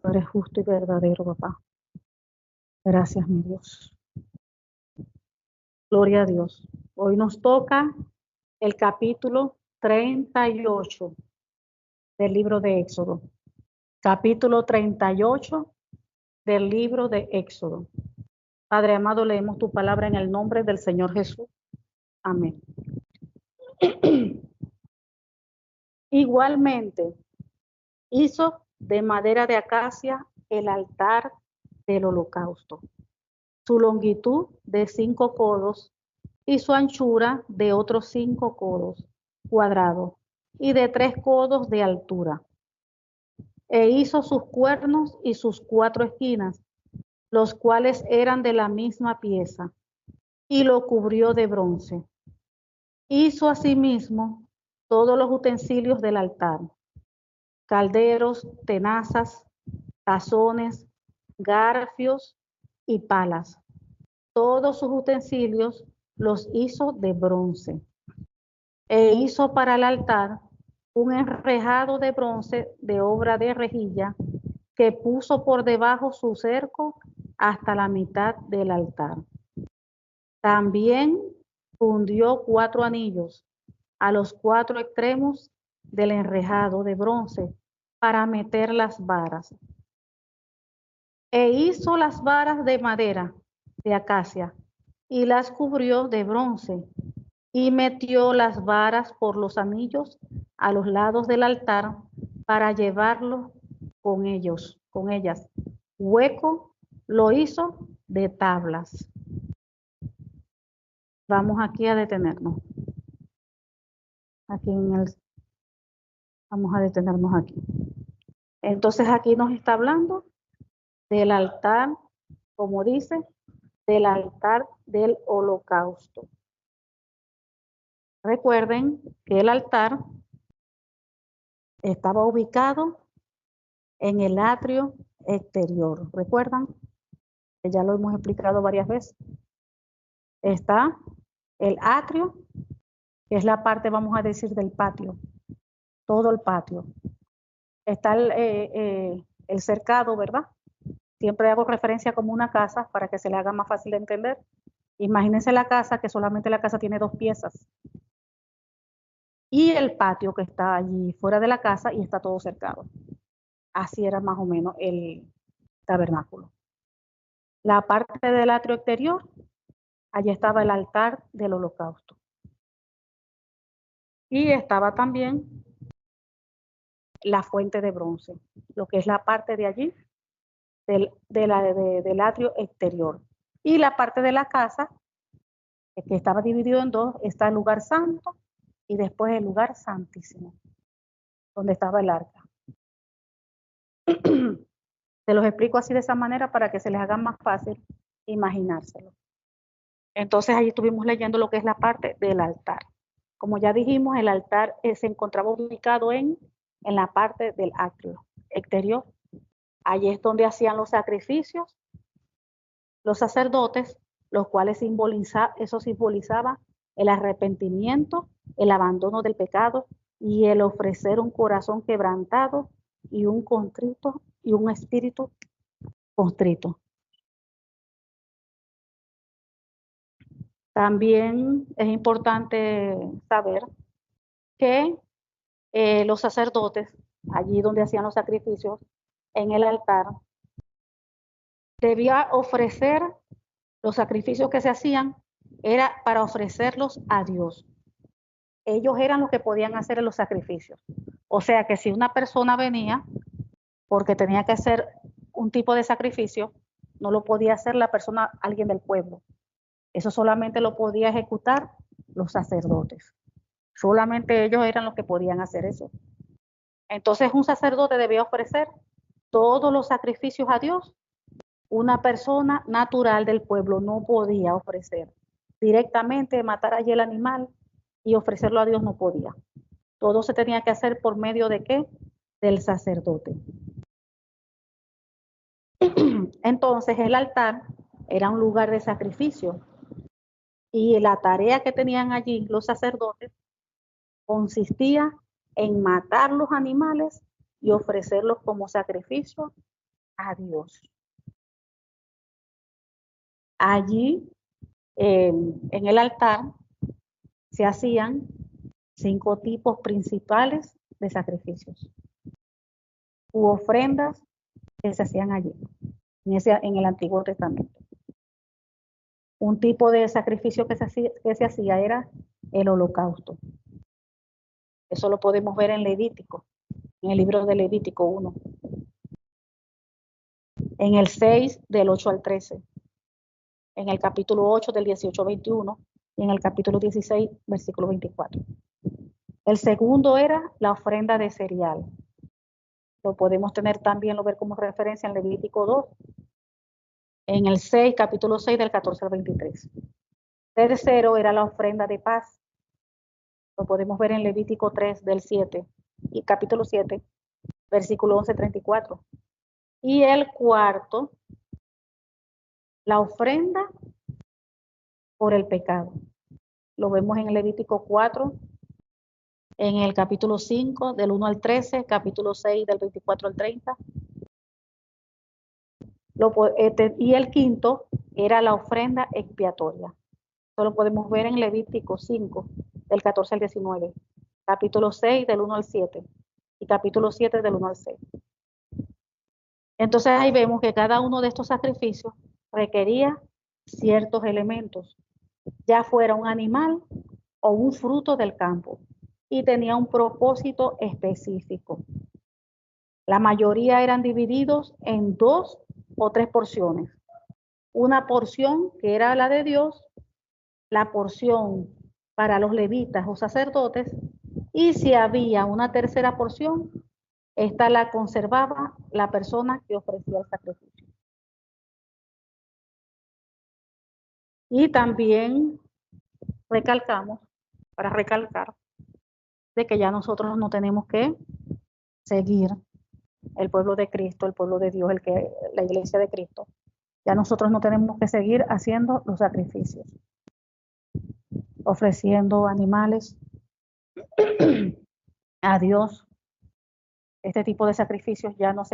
Tú eres justo y verdadero, papá. Gracias, mi Dios. Gloria a Dios. Hoy nos toca el capítulo 38 del libro de Éxodo. Capítulo 38 del libro de Éxodo. Padre amado, leemos tu palabra en el nombre del Señor Jesús. Amén. Igualmente, hizo de madera de acacia el altar del holocausto. Su longitud de 5 codos y su anchura de otros 5 codos cuadrados y de 3 codos de altura. E hizo sus cuernos y sus 4 esquinas, los cuales eran de la misma pieza, y lo cubrió de bronce. Hizo asimismo todos los utensilios del altar: calderos, tenazas, tazones, garfios y palas. Todos sus utensilios los hizo de bronce. E hizo para el altar un enrejado de bronce de obra de rejilla, que puso por debajo su cerco hasta la mitad del altar. También fundió 4 anillos a los 4 extremos del enrejado de bronce para meter las varas. E hizo las varas de madera de acacia y las cubrió de bronce, y metió las varas por los anillos a los lados del altar para llevarlo con ellas. Hueco lo hizo de tablas. Vamos aquí a detenernos. Vamos a detenernos aquí. Entonces aquí nos está hablando del altar, como dice, del altar del holocausto. Recuerden que el altar estaba ubicado en el atrio exterior. ¿Recuerdan? Que ya lo hemos explicado varias veces. Está el atrio, que es la parte, vamos a decir, del patio. Todo el patio. Está el cercado, ¿verdad? Siempre hago referencia como una casa para que se le haga más fácil de entender. Imagínense la casa, que solamente la casa tiene 2 piezas. Y el patio que está allí fuera de la casa y está todo cercado. Así era más o menos el tabernáculo. La parte del atrio exterior, allí estaba el altar del holocausto. Y estaba también la fuente de bronce, lo que es la parte de allí del atrio exterior. Y la parte de la casa, que estaba dividido en 2, está el lugar santo y después el lugar santísimo, donde estaba el arca. Se los explico así de esa manera para que se les haga más fácil imaginárselo. Entonces allí estuvimos leyendo lo que es la parte del altar. Como ya dijimos, el altar se encontraba ubicado en la parte del atrio exterior. Allí es donde hacían los sacrificios los sacerdotes, los cuales simbolizaba el arrepentimiento, el abandono del pecado y el ofrecer un corazón quebrantado y un contrito y un espíritu contrito. También es importante saber que los sacerdotes, allí donde hacían los sacrificios, en el altar, debía ofrecer los sacrificios que se hacían, era para ofrecerlos a Dios. Ellos eran los que podían hacer los sacrificios. O sea que si una persona venía porque tenía que hacer un tipo de sacrificio, no lo podía hacer la persona, alguien del pueblo. Eso solamente lo podía ejecutar los sacerdotes. Solamente ellos eran los que podían hacer eso. Entonces un sacerdote debía ofrecer todos los sacrificios a Dios. Una persona natural del pueblo no podía ofrecer directamente, matar allí el animal y ofrecerlo a Dios, no podía. Todo se tenía que hacer por medio de ¿qué? Del sacerdote. Entonces el altar era un lugar de sacrificio y la tarea que tenían allí los sacerdotes consistía en matar los animales y ofrecerlos como sacrificio a Dios. Allí, en el altar, se hacían 5 tipos principales de sacrificios u ofrendas que se hacían allí, en el Antiguo Testamento. Un tipo de sacrificio que se hacía era el holocausto. Eso lo podemos ver en Levítico, en el libro de Levítico 1. En el 6, del 8 al 13. En el capítulo 8, del 18 al 21. Y en el capítulo 16, versículo 24. El segundo era la ofrenda de cereal. Lo podemos tener también, lo ver como referencia en Levítico 2. En el 6, capítulo 6, del 14 al 23. Tercero era la ofrenda de paz. Lo podemos ver en Levítico 3, del 7, y capítulo 7, versículo 11, 34. Y el cuarto, la ofrenda por el pecado. Lo vemos en Levítico 4, en el capítulo 5, del 1 al 13, capítulo 6, del 24 al 30. Y el quinto era la ofrenda expiatoria. Esto lo podemos ver en Levítico 5, del 14 al 19, capítulo 6, del 1 al 7, y capítulo 7, del 1 al 6. Entonces ahí vemos que cada uno de estos sacrificios requería ciertos elementos, ya fuera un animal o un fruto del campo, y tenía un propósito específico. La mayoría eran divididos en 2 o 3 porciones. Una porción que era la de Dios, la porción para los levitas o sacerdotes, y si había una tercera porción, esta la conservaba la persona que ofrecía el sacrificio. Y también recalcamos, para recalcar, de que ya nosotros no tenemos que seguir el pueblo de Cristo, el pueblo de Dios, la iglesia de Cristo. Ya nosotros no tenemos que seguir haciendo los sacrificios, ofreciendo animales a Dios. Este tipo de sacrificios ya no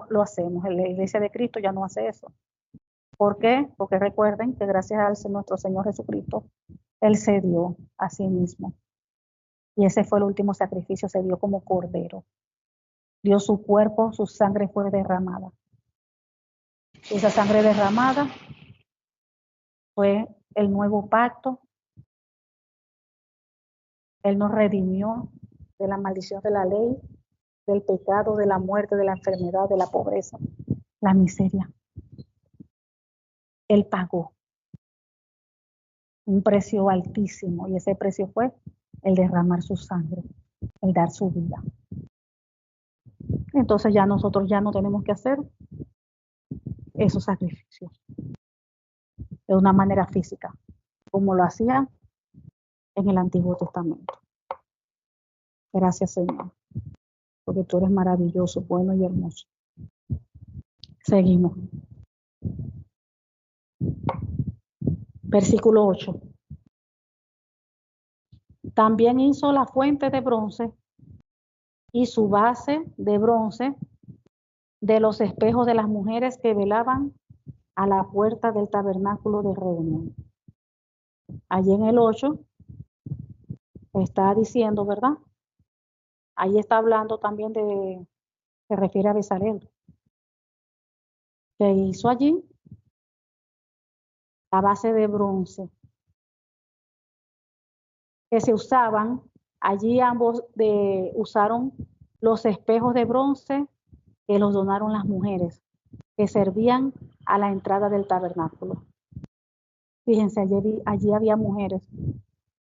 lo hacemos. La iglesia de Cristo ya no hace eso. ¿Por qué? Porque recuerden que gracias a nuestro Señor Jesucristo, Él se dio a sí mismo. Y ese fue el último sacrificio, se dio como cordero. Dio su cuerpo, su sangre fue derramada. Y esa sangre derramada fue el nuevo pacto. Él nos redimió de la maldición de la ley, del pecado, de la muerte, de la enfermedad, de la pobreza, la miseria. Él pagó un precio altísimo, y ese precio fue el derramar su sangre, el dar su vida. Entonces ya nosotros ya no tenemos que hacer esos sacrificios de una manera física, como lo hacían en el Antiguo Testamento. Gracias, Señor, porque tú eres maravilloso, bueno y hermoso. Seguimos. Versículo 8. También hizo la fuente de bronce y su base de bronce de los espejos de las mujeres que velaban a la puerta del tabernáculo de reunión. Allí en el 8 está diciendo, ¿verdad? Ahí está hablando también se refiere a Bezalel, que hizo allí la base de bronce que se usaban. Allí ambos usaron los espejos de bronce que los donaron las mujeres, que servían a la entrada del tabernáculo. Fíjense, allí había mujeres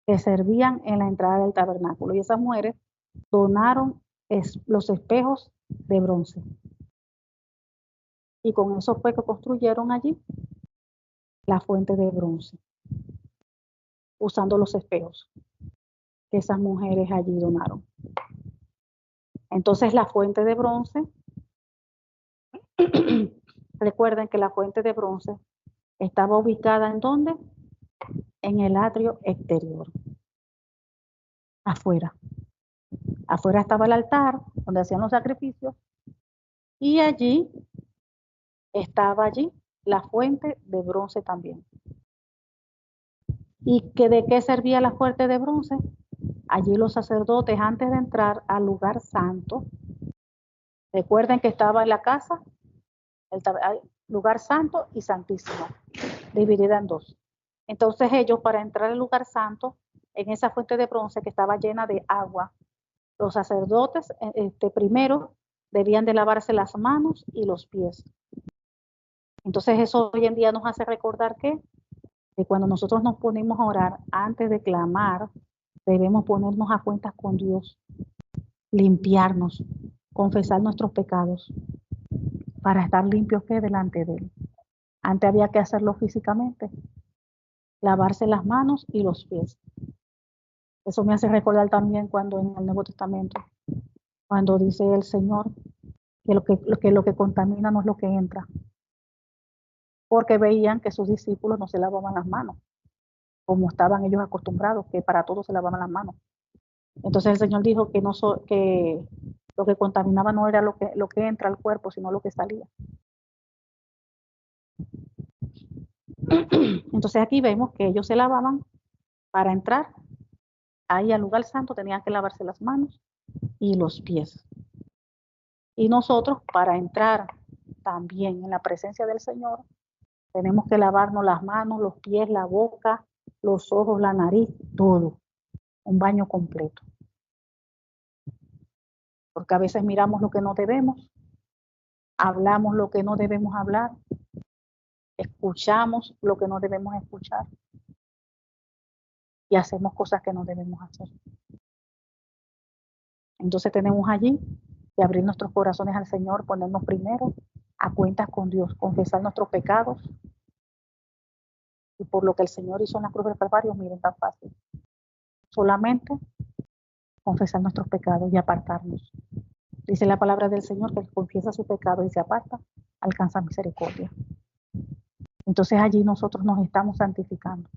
que servían en la entrada del tabernáculo, y esas mujeres donaron los espejos de bronce. Y con eso fue que construyeron allí la fuente de bronce, usando los espejos que esas mujeres allí donaron. Entonces la fuente de bronce, recuerden que la fuente de bronce estaba ubicada ¿en dónde? En el atrio exterior, afuera. Afuera estaba el altar donde hacían los sacrificios, Y allí estaba la fuente de bronce también. ¿Y de qué servía la fuente de bronce? Allí los sacerdotes, antes de entrar al lugar santo, recuerden que estaba en la casa, el lugar santo y santísimo, dividida en dos. Entonces ellos, para entrar al lugar santo, en esa fuente de bronce que estaba llena de agua, los sacerdotes primero debían de lavarse las manos y los pies. Entonces eso hoy en día nos hace recordar que cuando nosotros nos ponemos a orar, antes de clamar, debemos ponernos a cuentas con Dios, limpiarnos, confesar nuestros pecados, para estar limpios que delante de Él. Antes había que hacerlo físicamente, lavarse las manos y los pies. Eso me hace recordar también cuando en el Nuevo Testamento, cuando dice el Señor que lo que contamina no es lo que entra, porque veían que sus discípulos no se lavaban las manos, como estaban ellos acostumbrados, que para todos se lavaban las manos. Entonces el Señor dijo que, que lo que contaminaba no era lo que entra al cuerpo, sino lo que salía. Entonces aquí vemos que ellos se lavaban para entrar ahí al lugar santo, tenían que lavarse las manos y los pies. Y nosotros, para entrar también en la presencia del Señor, tenemos que lavarnos las manos, los pies, la boca, los ojos, la nariz, todo. Un baño completo. Porque a veces miramos lo que no debemos, hablamos lo que no debemos hablar, escuchamos lo que no debemos escuchar y hacemos cosas que no debemos hacer. Entonces tenemos allí que abrir nuestros corazones al Señor, ponernos primero a cuentas con Dios, confesar nuestros pecados. Y por lo que el Señor hizo en la cruz del Calvario, miren, tan fácil. Solamente confesar nuestros pecados y apartarnos. Dice la palabra del Señor que el que confiesa su pecado y se aparta, alcanza misericordia. Entonces allí nosotros nos estamos santificando.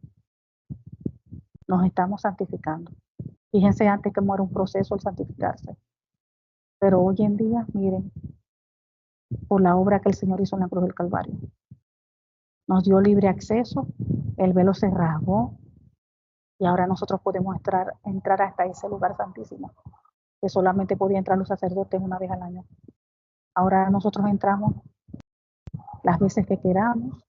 Nos estamos santificando. Fíjense antes que muera un proceso el santificarse. Pero hoy en día, miren, por la obra que el Señor hizo en la cruz del Calvario, nos dio libre acceso, el velo se rasgó y ahora nosotros podemos entrar hasta ese lugar santísimo, que solamente podía entrar los sacerdotes una vez al año. Ahora nosotros entramos las veces que queramos,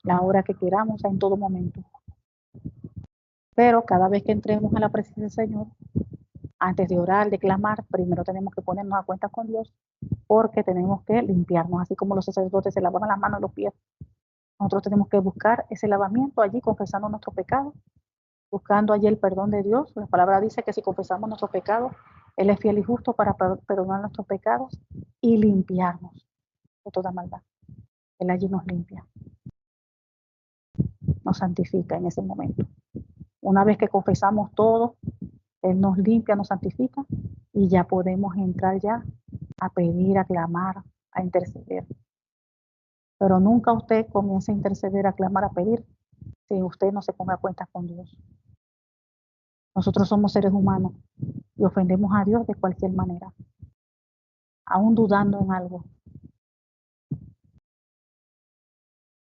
la hora que queramos, en todo momento. Pero cada vez que entremos a la presencia del Señor, antes de orar, de clamar, primero tenemos que ponernos a cuentas con Dios, porque tenemos que limpiarnos, así como los sacerdotes se lavan las manos y los pies. Nosotros tenemos que buscar ese lavamiento allí, confesando nuestros pecados, buscando allí el perdón de Dios. La palabra dice que si confesamos nuestros pecados, Él es fiel y justo para perdonar nuestros pecados y limpiarnos de toda maldad. Él allí nos limpia, nos santifica en ese momento. Una vez que confesamos todo, Él nos limpia, nos santifica y ya podemos entrar ya a pedir, a clamar, a interceder. Pero nunca usted comience a interceder, a clamar, a pedir, si usted no se ponga a cuentas con Dios. Nosotros somos seres humanos y ofendemos a Dios de cualquier manera, aún dudando en algo,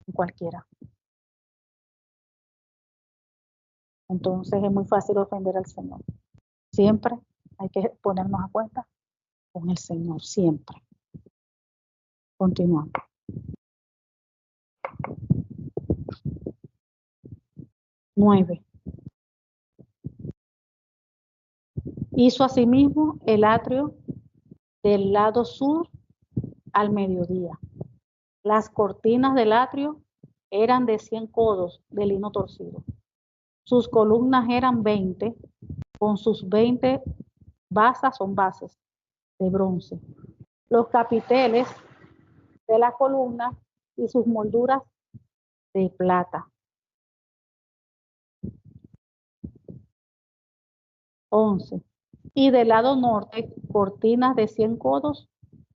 en cualquiera. Entonces es muy fácil ofender al Señor. Siempre hay que ponernos a cuenta con el Señor, siempre. Continuamos. 9. Hizo asimismo el atrio del lado sur al mediodía. Las cortinas del atrio eran de 100 codos de lino torcido. Sus columnas eran 20, con sus 20 bases de bronce. Los capiteles de la columna y sus molduras de plata. 11. Y del lado norte, cortinas de 100 codos,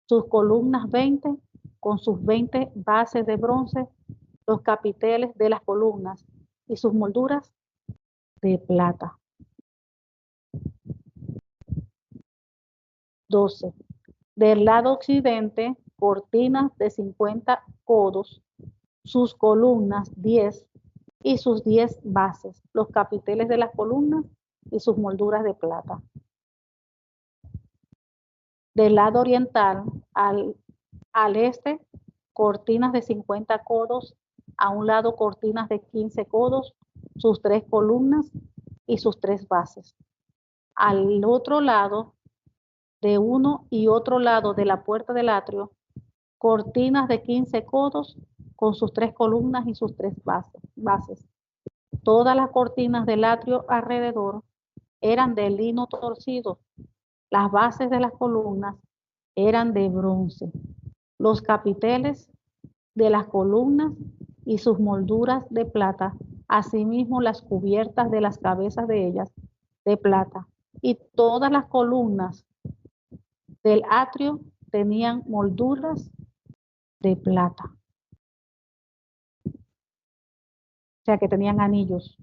sus columnas 20, con sus 20 bases de bronce, los capiteles de las columnas y sus molduras de plata. 12. Del lado occidente, cortinas de 50 codos, sus columnas 10 y sus 10 bases, los capiteles de las columnas y sus molduras de plata. Del lado oriental al este, cortinas de 50 codos, a un lado cortinas de 15 codos, sus 3 columnas y sus 3 bases. Al otro lado, de uno y otro lado de la puerta del atrio, cortinas de 15 codos con sus 3 columnas y sus 3 bases. Todas las cortinas del atrio alrededor eran de lino torcido. Las bases de las columnas eran de bronce. Los capiteles de las columnas y sus molduras de plata, asimismo las cubiertas de las cabezas de ellas de plata. Y todas las columnas del atrio tenían molduras de plata. O sea que tenían anillos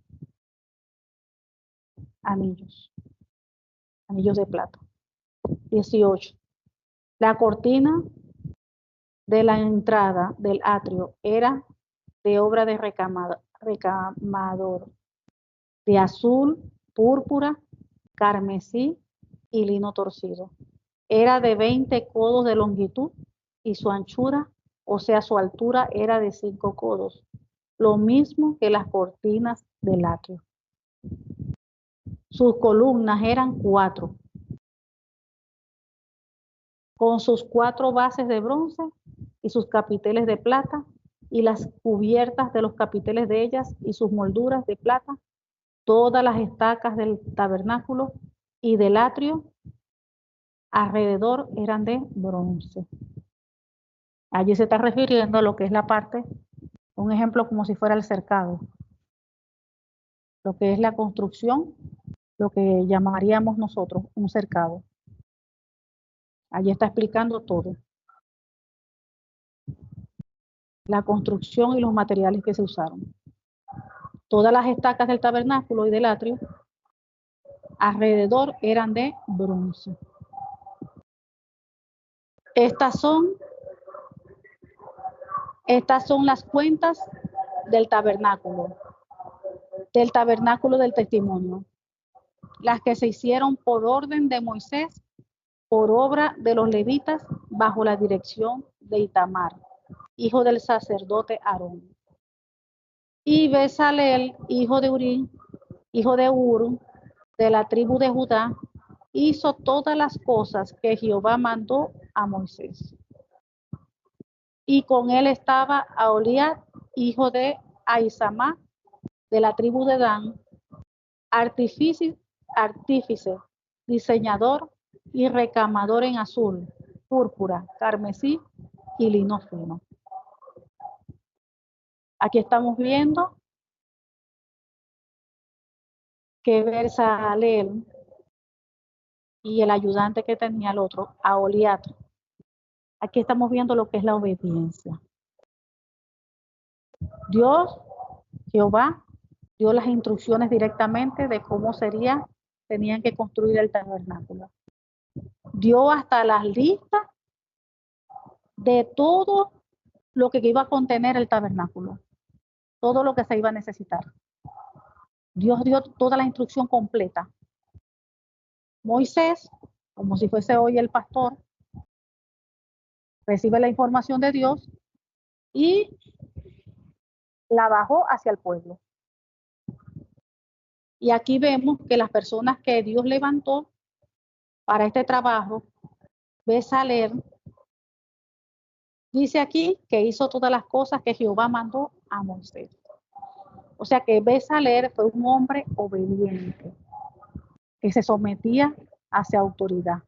de plata. 18. La cortina de la entrada del atrio era de obra de recamador, de azul, púrpura, carmesí y lino torcido. Era de 20 codos de longitud y su anchura, o sea, su altura era de 5 codos, lo mismo que las cortinas del atrio. Sus columnas eran 4, con sus 4 bases de bronce y sus capiteles de plata, y las cubiertas de los capiteles de ellas y sus molduras de plata. Todas las estacas del tabernáculo y del atrio alrededor eran de bronce. Allí se está refiriendo a lo que es la parte, un ejemplo como si fuera el cercado, lo que es la construcción, lo que llamaríamos nosotros un cercado. Allí está explicando todo. La construcción y los materiales que se usaron. Todas las estacas del tabernáculo y del atrio alrededor eran de bronce. Estas son las cuentas del tabernáculo del testimonio, las que se hicieron por orden de Moisés, por obra de los levitas, bajo la dirección de Itamar, hijo del sacerdote Aarón. Y Bezalel, hijo de Ur, de la tribu de Judá, hizo todas las cosas que Jehová mandó a Moisés. Y con él estaba Aholiab, hijo de Ahisamach, de la tribu de Dan, artífice, diseñador y recamador en azul, púrpura, carmesí y lino fino. Aquí estamos viendo que Bezalel y el ayudante que tenía el otro, Aholiab. Aquí estamos viendo lo que es la obediencia. Dios, Jehová, dio las instrucciones directamente de cómo tenían que construir el tabernáculo. Dio hasta las listas de todo lo que iba a contener el tabernáculo, todo lo que se iba a necesitar. Dios dio toda la instrucción completa. Moisés, como si fuese hoy el pastor, recibe la información de Dios y la bajó hacia el pueblo. Y aquí vemos que las personas que Dios levantó para este trabajo, Bezalel, dice aquí que hizo todas las cosas que Jehová mandó a Moisés. O sea que Bezalel fue un hombre obediente, que se sometía hacia autoridad.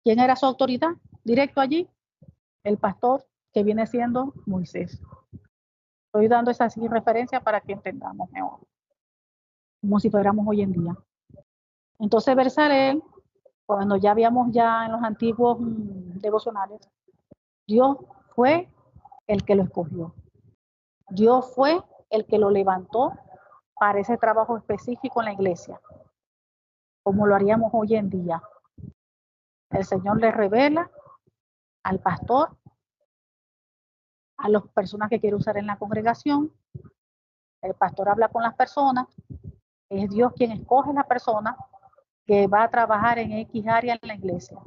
¿Quién era su autoridad? Directo allí, el pastor que viene siendo Moisés. Estoy dando esa referencia para que entendamos mejor, como si fuéramos hoy en día. Entonces Bezalel, cuando ya habíamos en los antiguos devocionales, Dios fue el que lo escogió. Dios fue el que lo levantó para ese trabajo específico en la iglesia, como lo haríamos hoy en día. El Señor le revela al pastor, a las personas que quiere usar en la congregación. El pastor habla con las personas. Es Dios quien escoge la persona que va a trabajar en X área en la iglesia.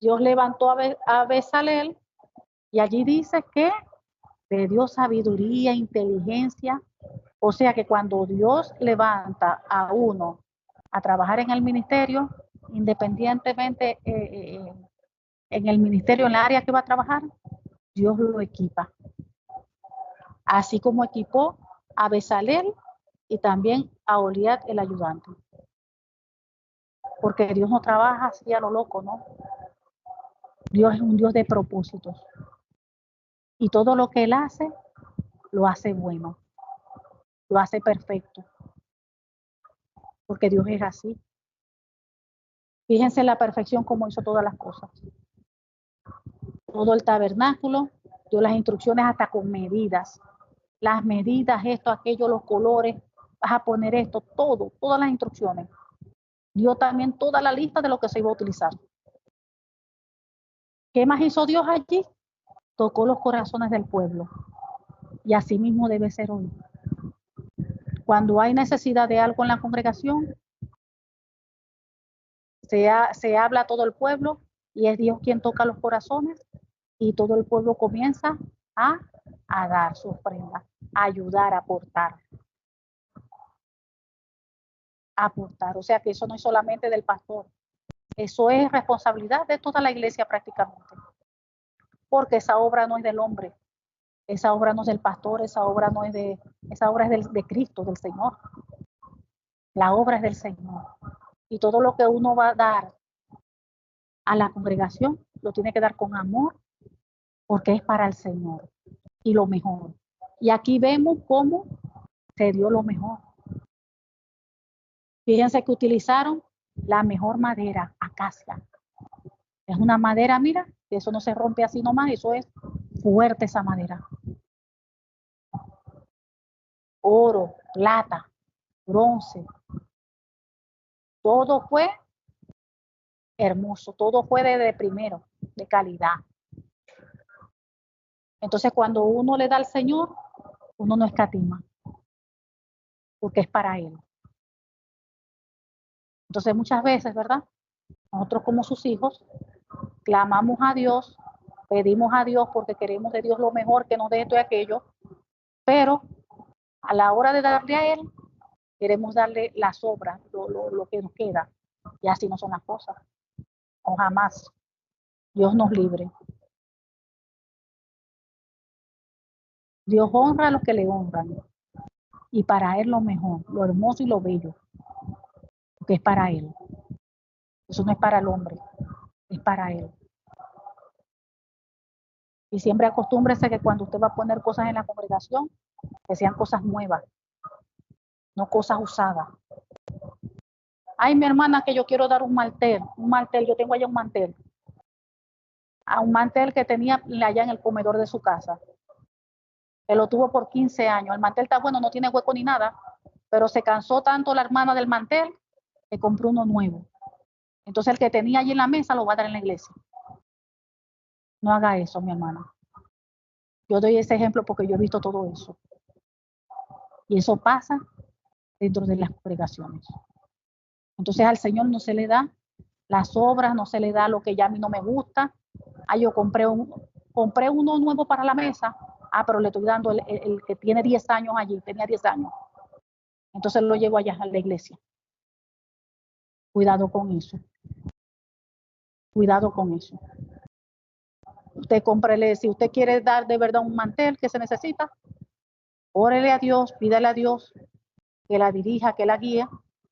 Dios levantó a Bezalel y allí dice que le dio sabiduría, inteligencia. O sea que cuando Dios levanta a uno a trabajar en el ministerio, independientemente en el ministerio, en la área que va a trabajar, Dios lo equipa. Así como equipó a Bezalel y también a Oliat el ayudante. Porque Dios no trabaja así a lo loco, ¿no? Dios es un Dios de propósitos. Y todo lo que Él hace, lo hace bueno. Lo hace perfecto. Porque Dios es así. Fíjense la perfección como hizo todas las cosas. Todo el tabernáculo, dio las instrucciones hasta con medidas. Las medidas, esto, aquello, los colores, vas a poner esto, todo, todas las instrucciones. Dio también toda la lista de lo que se iba a utilizar. ¿Qué más hizo Dios allí? Tocó los corazones del pueblo. Y así mismo debe ser hoy. Cuando hay necesidad de algo en la congregación, se habla a todo el pueblo y es Dios quien toca los corazones y todo el pueblo comienza a dar su ofrenda, a ayudar, a aportar. O sea que eso no es solamente del pastor, eso es responsabilidad de toda la iglesia prácticamente, porque esa obra no es del hombre, esa obra no es del pastor, esa obra es de Cristo, del Señor. La obra es del Señor. Y todo lo que uno va a dar a la congregación, lo tiene que dar con amor, porque es para el Señor y lo mejor. Y aquí vemos cómo se dio lo mejor. Fíjense que utilizaron la mejor madera, acacia. Es una madera, mira, que eso no se rompe así nomás, eso es fuerte esa madera. Oro, plata, bronce, todo fue hermoso, todo fue de primero, de calidad. Entonces cuando uno le da al Señor, uno no escatima, porque es para Él. Entonces muchas veces, ¿verdad? Nosotros como sus hijos, clamamos a Dios, pedimos a Dios porque queremos de Dios lo mejor, que nos dé esto y aquello, pero a la hora de darle a Él, queremos darle las sobras, lo que nos queda, y así no son las cosas, o jamás. Dios nos libre. Dios honra a los que le honran, y para Él lo mejor, lo hermoso y lo bello, porque es para Él. Eso no es para el hombre, es para Él. Y siempre acostúmbrese que cuando usted va a poner cosas en la congregación, que sean cosas nuevas, no cosas usadas. Ay, mi hermana, que yo quiero dar un mantel, yo tengo allá un mantel. A un mantel que tenía allá en el comedor de su casa. Que lo tuvo por 15 años. El mantel está bueno, no tiene hueco ni nada, pero se cansó tanto la hermana del mantel que compró uno nuevo. Entonces el que tenía allí en la mesa lo va a dar en la iglesia. No haga eso, mi hermana. Yo doy ese ejemplo porque yo he visto todo eso. Y eso pasa dentro de las congregaciones. Entonces al Señor no se le da las obras, no se le da lo que ya a mí no me gusta. Ah, yo compré uno nuevo para la mesa. Ah, pero le estoy dando el que tiene 10 años allí, tenía 10 años. Entonces lo llevo allá a la iglesia. Cuidado con eso. Cuidado con eso. Usted cómprele, si usted quiere dar de verdad un mantel que se necesita, órele a Dios, pídale a Dios que la dirija, que la guíe.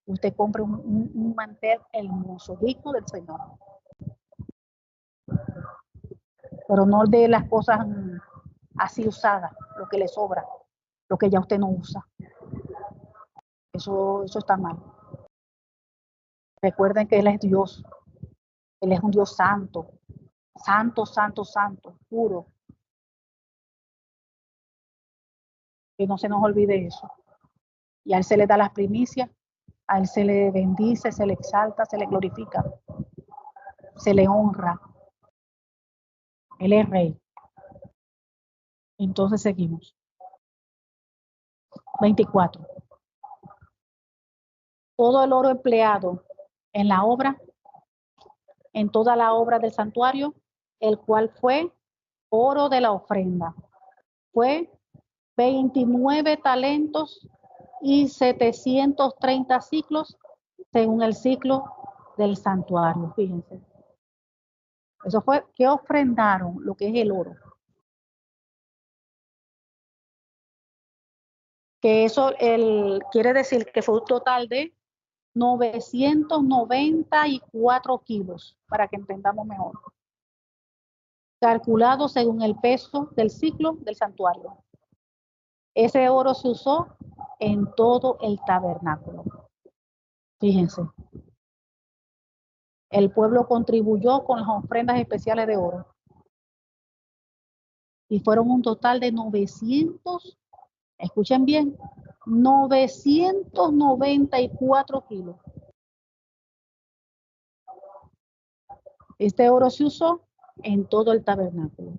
Usted compre un mantel hermoso, digno del Señor. Pero no de las cosas así usadas, lo que le sobra, lo que ya usted no usa. Eso está mal. Recuerden que Él es Dios. Él es un Dios santo. Santo, santo, santo, puro. Que no se nos olvide eso. Y a Él se le da las primicias, a Él se le bendice, se le exalta, se le glorifica. se le honra. Él es rey. Entonces seguimos. 24. Todo el oro empleado en la obra, en toda la obra del santuario, el cual fue oro de la ofrenda, fue 29 talentos y 730 ciclos según el ciclo del santuario. Fíjense. Eso fue que ofrendaron lo que es el oro. Que eso quiere decir que fue un total de 994 kilos, para que entendamos mejor. Calculado según el peso del ciclo del santuario. Ese oro se usó en todo el tabernáculo. Fíjense. El pueblo contribuyó con las ofrendas especiales de oro. Y fueron un total de 900, escuchen bien, 994 kilos. Este oro se usó en todo el tabernáculo.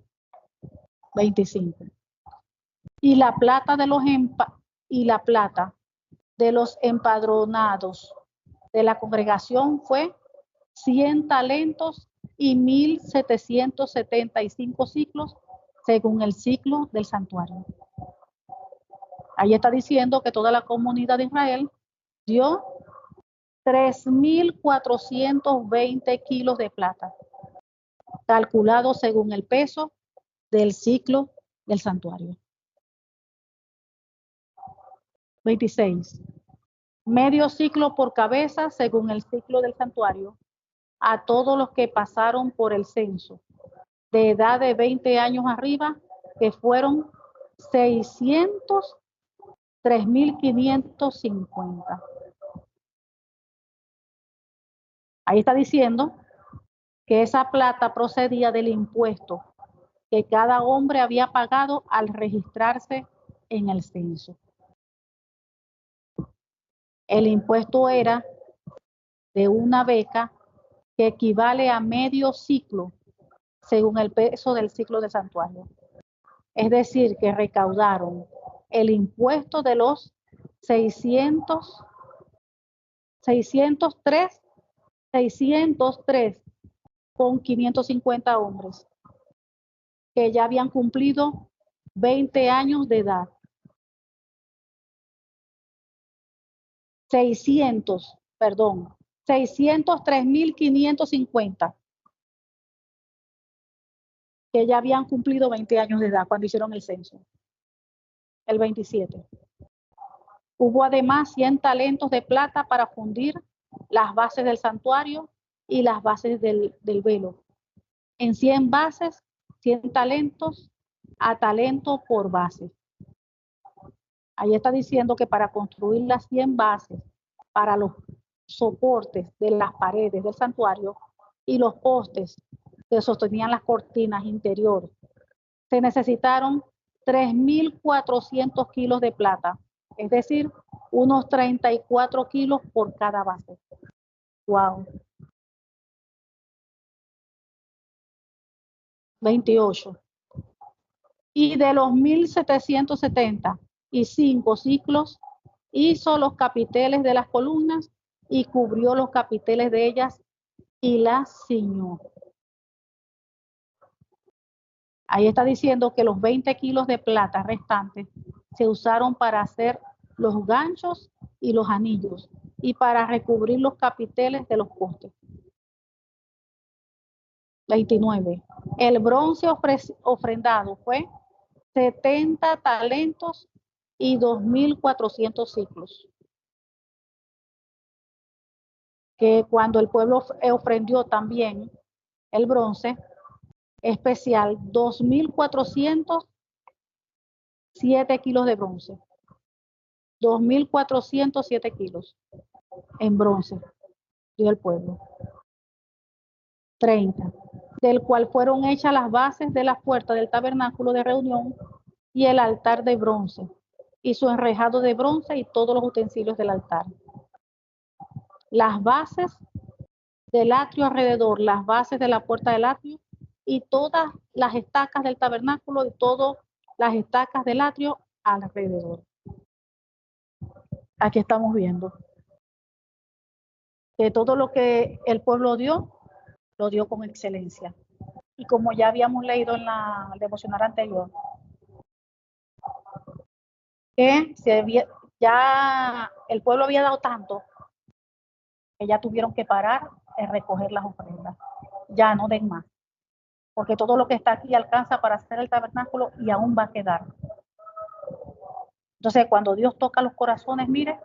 25. Y la plata de los empadronados de la congregación fue 100 talentos y 1775 ciclos según el ciclo del santuario. Ahí está diciendo que toda la comunidad de Israel dio 3.420 kilos de plata, calculado según el peso del ciclo del santuario. 26. Medio ciclo por cabeza según el ciclo del santuario a todos los que pasaron por el censo, de edad de 20 años arriba, que fueron 603.550. Ahí está diciendo que esa plata procedía del impuesto que cada hombre había pagado al registrarse en el censo. El impuesto era de una beca que equivale a medio ciclo según el peso del ciclo de santuario. Es decir, que recaudaron el impuesto de los 603 con 550 hombres que ya habían cumplido 20 años de edad. 603.550 que ya habían cumplido 20 años de edad cuando hicieron el censo. El 27. Hubo además 100 talentos de plata para fundir las bases del santuario y las bases del velo. En 100 bases, 100 talentos a talento por base. Ahí está diciendo que para construir las 100 bases para los soportes de las paredes del santuario y los postes que sostenían las cortinas interiores, se necesitaron 3.400 kilos de plata, es decir, unos 34 kilos por cada base. Wow. 28. Y de los 1.775 ciclos, hizo los capiteles de las columnas y cubrió los capiteles de ellas y las ciñó. Ahí está diciendo que los 20 kilos de plata restantes se usaron para hacer los ganchos y los anillos y para recubrir los capiteles de los postes. 29. El bronce ofrendado fue 70 talentos y 2.400 ciclos. Que cuando el pueblo ofrendió también el bronce especial, 2.407 kilos de bronce. 2.407 kilos en bronce dio el pueblo. 30. Del cual fueron hechas las bases de las puertas del tabernáculo de reunión y el altar de bronce, y su enrejado de bronce y todos los utensilios del altar. Las bases del atrio alrededor, las bases de la puerta del atrio y todas las estacas del tabernáculo y todas las estacas del atrio alrededor. Aquí estamos viendo que todo lo que el pueblo dio, lo dio con excelencia. Y como ya habíamos leído en la devocional anterior, que ya el pueblo había dado tanto que ya tuvieron que parar en recoger las ofrendas. Ya no den más, porque todo lo que está aquí alcanza para hacer el tabernáculo y aún va a quedar. Entonces, cuando Dios toca los corazones, mire,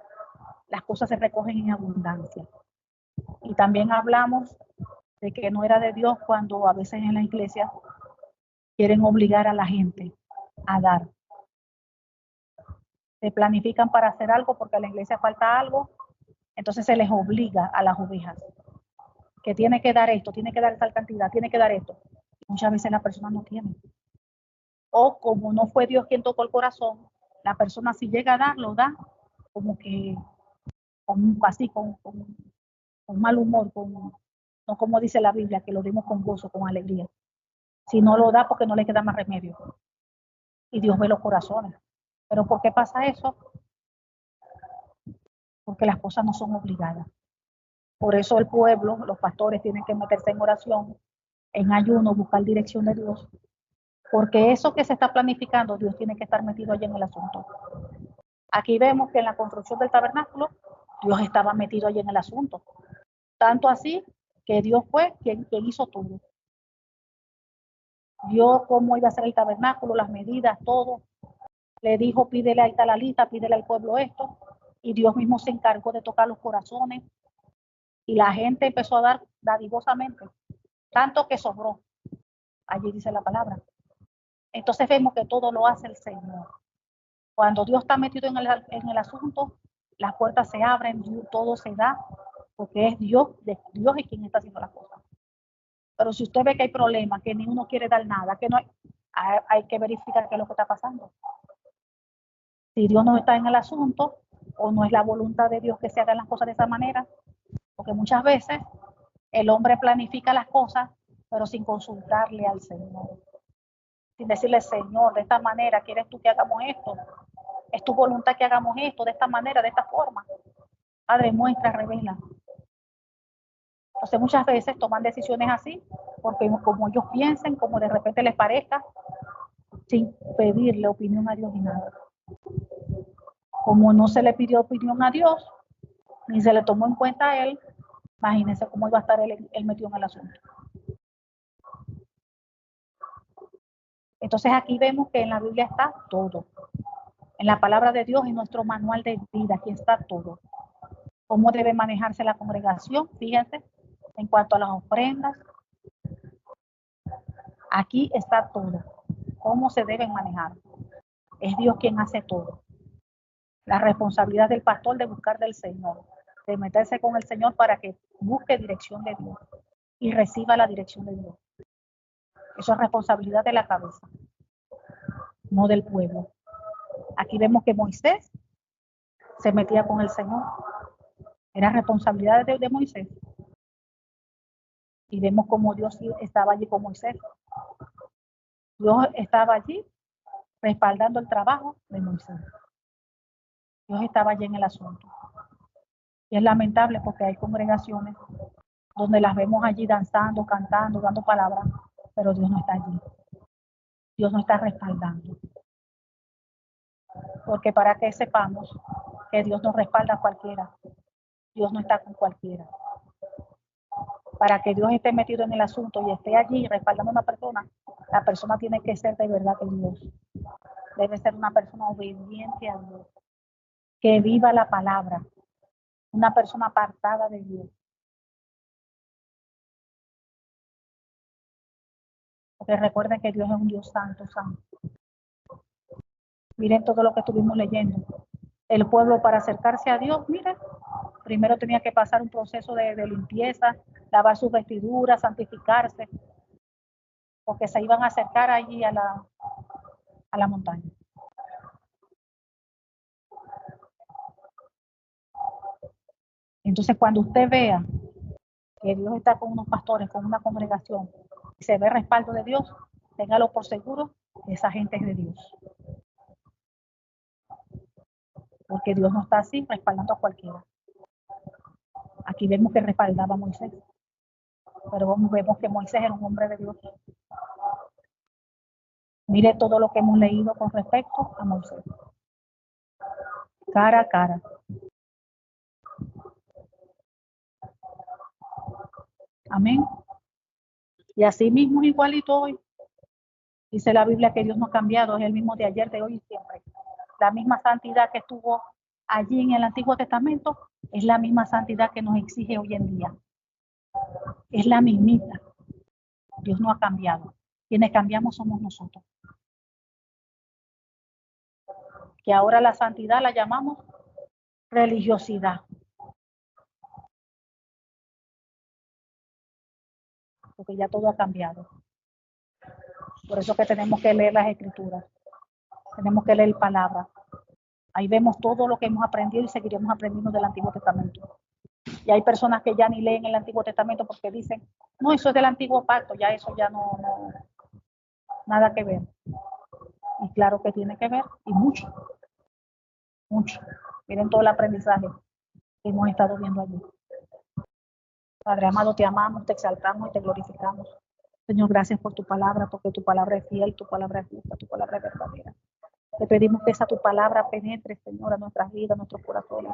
las cosas se recogen en abundancia. Y también hablamos de que no era de Dios cuando a veces en la iglesia quieren obligar a la gente a dar. Se planifican para hacer algo porque a la iglesia falta algo, entonces se les obliga a las ovejas que tiene que dar esto, tiene que dar tal cantidad, tiene que dar esto. Muchas veces la persona no tiene. O como no fue Dios quien tocó el corazón, la persona si llega a dar, lo da como que así, con mal humor, no como dice la Biblia, que lo dimos con gozo, con alegría. Si no lo da porque no le queda más remedio. Y Dios ve los corazones. ¿Pero por qué pasa eso? Porque las cosas no son obligadas. Por eso el pueblo, los pastores tienen que meterse en oración, en ayuno, buscar dirección de Dios. Porque eso que se está planificando, Dios tiene que estar metido allí en el asunto. Aquí vemos que en la construcción del tabernáculo, Dios estaba metido allí en el asunto. Tanto así que Dios fue quien hizo todo. Vio cómo iba a ser el tabernáculo, las medidas, todo. Le dijo, pídele a Italalita, pídele al pueblo esto. Y Dios mismo se encargó de tocar los corazones. Y la gente empezó a dar dadivosamente, tanto que sobró. Allí dice la palabra. Entonces vemos que todo lo hace el Señor. Cuando Dios está metido en el asunto, las puertas se abren, todo se da, porque es Dios es quien está haciendo las cosas. Pero si usted ve que hay problemas, que ni uno quiere dar nada, que no hay que verificar qué es lo que está pasando. Si Dios no está en el asunto, o no es la voluntad de Dios que se hagan las cosas de esa manera, porque muchas veces el hombre planifica las cosas, pero sin consultarle al Señor. Sin decirle, Señor, de esta manera, ¿quieres tú que hagamos esto? ¿Es tu voluntad que hagamos esto de esta manera, de esta forma? Padre, muestra, revela. Entonces muchas veces toman decisiones así, porque como ellos piensen, como de repente les parezca, sin pedirle opinión a Dios ni nada. Como no se le pidió opinión a Dios, ni se le tomó en cuenta a él, imagínense cómo iba a estar él metido en el asunto. Entonces aquí vemos que en la Biblia está todo. En la palabra de Dios, en nuestro manual de vida, aquí está todo. Cómo debe manejarse la congregación, fíjense, en cuanto a las ofrendas. Aquí está todo. Cómo se deben manejar. Es Dios quien hace todo. La responsabilidad del pastor de buscar del Señor, de meterse con el Señor para que busque dirección de Dios y reciba la dirección de Dios. Eso es responsabilidad de la cabeza, no del pueblo. Aquí vemos que Moisés se metía con el Señor. Era responsabilidad de Moisés. Y vemos cómo Dios estaba allí con Moisés. Dios estaba allí respaldando el trabajo de Moisés. Dios estaba allí en el asunto. Y es lamentable porque hay congregaciones donde las vemos allí danzando, cantando, dando palabras, pero Dios no está allí. Dios no está respaldando. Porque para que sepamos que Dios no respalda a cualquiera, Dios no está con cualquiera. Para que Dios esté metido en el asunto y esté allí respaldando a una persona, la persona tiene que ser de verdad que Dios. Debe ser una persona obediente a Dios, que viva la palabra, una persona apartada de Dios. Porque recuerden que Dios es un Dios santo, santo. Miren todo lo que estuvimos leyendo. El pueblo para acercarse a Dios, miren, primero tenía que pasar un proceso de limpieza, lavar sus vestiduras, santificarse, porque se iban a acercar allí a la montaña. Entonces, cuando usted vea que Dios está con unos pastores, con una congregación, y se ve respaldo de Dios, téngalo por seguro, esa gente es de Dios. Porque Dios no está así respaldando a cualquiera. Aquí vemos que respaldaba a Moisés, pero vemos que Moisés era un hombre de Dios. Mire todo lo que hemos leído con respecto a Moisés. Cara a cara. Amén. Y así mismo igualito hoy. Dice la Biblia que Dios no ha cambiado, es el mismo de ayer, de hoy y siempre. La misma santidad que estuvo allí en el Antiguo Testamento es la misma santidad que nos exige hoy en día. Es la mismita. Dios no ha cambiado. Quienes cambiamos somos nosotros. Que ahora la santidad la llamamos religiosidad. Porque ya todo ha cambiado. Por eso que tenemos que leer las Escrituras. Tenemos que leer palabras. Ahí vemos todo lo que hemos aprendido y seguiremos aprendiendo del Antiguo Testamento. Y hay personas que ya ni leen el Antiguo Testamento porque dicen, no, eso es del Antiguo Pacto, ya eso ya no nada que ver. Y claro que tiene que ver, y mucho, mucho. Miren todo el aprendizaje que hemos estado viendo allí. Padre amado, te amamos, te exaltamos y te glorificamos. Señor, gracias por tu palabra, porque tu palabra es fiel, tu palabra es justa, tu palabra es verdadera. Te pedimos que esa tu palabra penetre, Señor, a nuestras vidas, a nuestros corazones,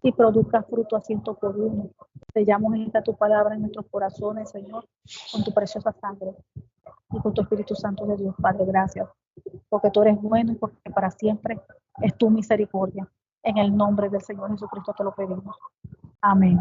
y produzca fruto a 100 por 1. Sellamos esta tu palabra en nuestros corazones, Señor, con tu preciosa sangre y con tu Espíritu Santo de Dios. Padre, gracias, porque tú eres bueno y porque para siempre es tu misericordia. En el nombre del Señor Jesucristo te lo pedimos. Amén.